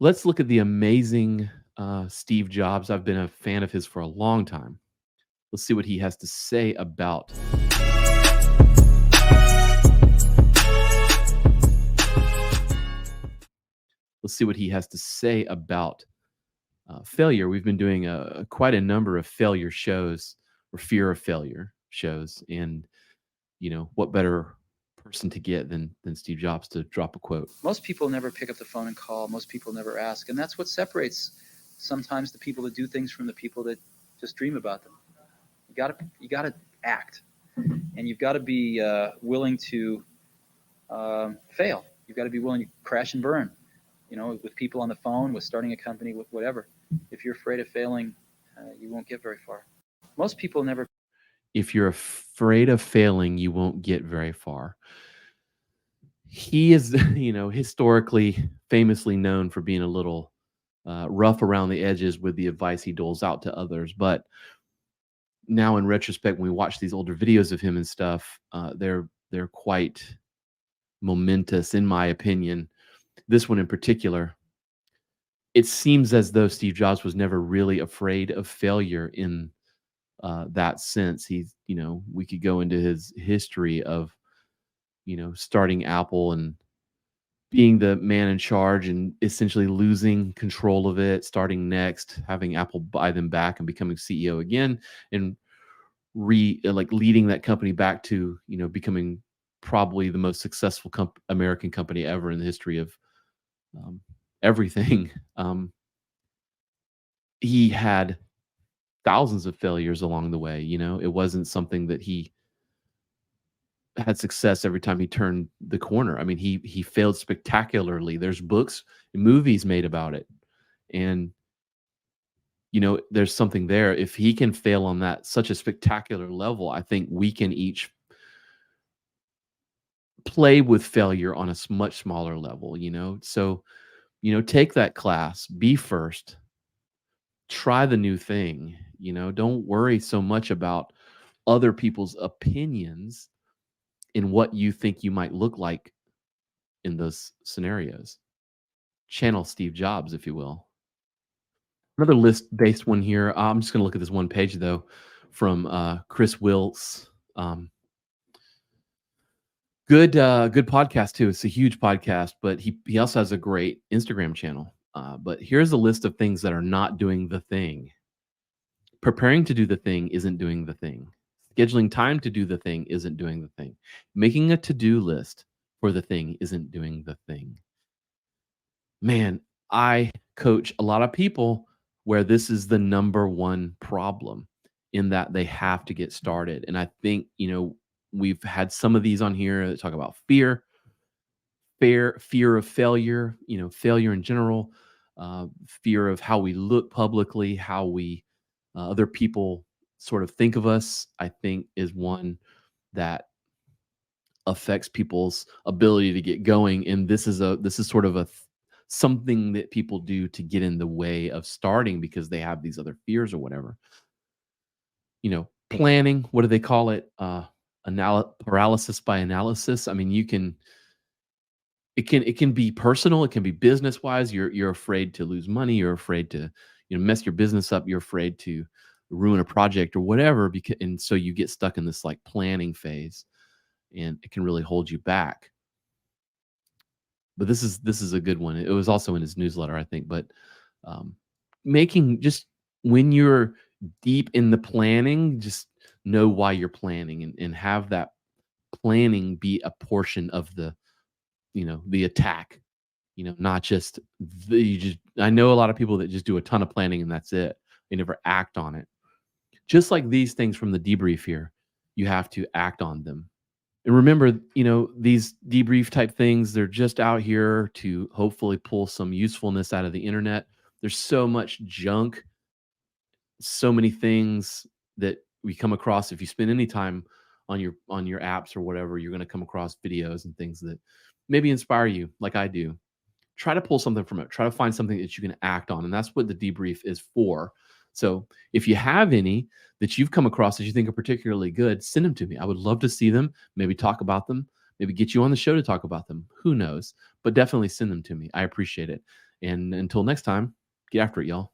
Let's look at the amazing Steve Jobs. I've been a fan of his for a long time. Let's see what he has to say about. Let's see what he has to say about failure. We've been doing quite a number of failure shows or fear of failure shows, and what better person to get than Steve Jobs to drop a quote. Most people never pick up the phone and call. Most people never ask. And that's what separates sometimes the people that do things from the people that just dream about them. You gotta act, and you've got to be willing to fail. You've got to be willing to crash and burn. With people on the phone, with starting a company, with whatever. If you're afraid of failing, you won't get very far. Most people never. If you're afraid of failing, you won't get very far. He is, historically, famously known for being a little rough around the edges with the advice he doles out to others. But now, in retrospect, when we watch these older videos of him and stuff, they're quite momentous, in my opinion. This one in particular, it seems as though Steve Jobs was never really afraid of failure in that sense. He's, we could go into his history of, starting Apple and being the man in charge and essentially losing control of it, starting Next, having Apple buy them back and becoming CEO again, and leading that company back to, becoming probably the most successful American company ever in the history of everything. He had thousands of failures along the way. It wasn't something that he had success every time he turned the corner. I mean, he failed spectacularly. There's books and movies made about it. And there's something there. If he can fail on that such a spectacular level, I think we can each play with failure on a much smaller level, So, take that class, be first, try the new thing, don't worry so much about other people's opinions in what you think you might look like in those scenarios. Channel Steve Jobs, if you will. Another list-based one here. I'm just going to look at this one page though, from Chris Wills. Good podcast too. It's a huge podcast, but he also has a great Instagram channel. But here's a list of things that are not doing the thing. Preparing to do the thing isn't doing the thing. Scheduling time to do the thing isn't doing the thing. Making a to-do list for the thing isn't doing the thing. Man, I coach a lot of people where this is the number one problem, in that they have to get started. And I think, we've had some of these on here that talk about fear of failure, failure in general, fear of how we look publicly, how we other people sort of think of us, I think is one that affects people's ability to get going. And this is sort of something that people do to get in the way of starting because they have these other fears or whatever. Planning, what do they call it? Paralysis by analysis. I mean, it can be personal, it can be business wise. You're afraid to lose money, you're afraid to mess your business up, you're afraid to ruin a project or whatever, and so you get stuck in this like planning phase, and it can really hold you back. But this is a good one. It was also in his newsletter, I think. But making, just when you're deep in the planning, just know why you're planning, and have that planning be a portion of the the attack. Not just I know a lot of people that just do a ton of planning and that's it. They never act on it. Just like these things from the debrief here, you have to act on them. And remember, these debrief type things, they're just out here to hopefully pull some usefulness out of the internet. There's so much junk, so many things that we come across. If you spend any time on your apps or whatever, you're going to come across videos and things that maybe inspire you, like I do. Try to pull something from it. Try to find something that you can act on. And that's what the debrief is for. So if you have any that you've come across that you think are particularly good, send them to me. I would love to see them, maybe talk about them, maybe get you on the show to talk about them. Who knows? But definitely send them to me. I appreciate it. And until next time, get after it, y'all.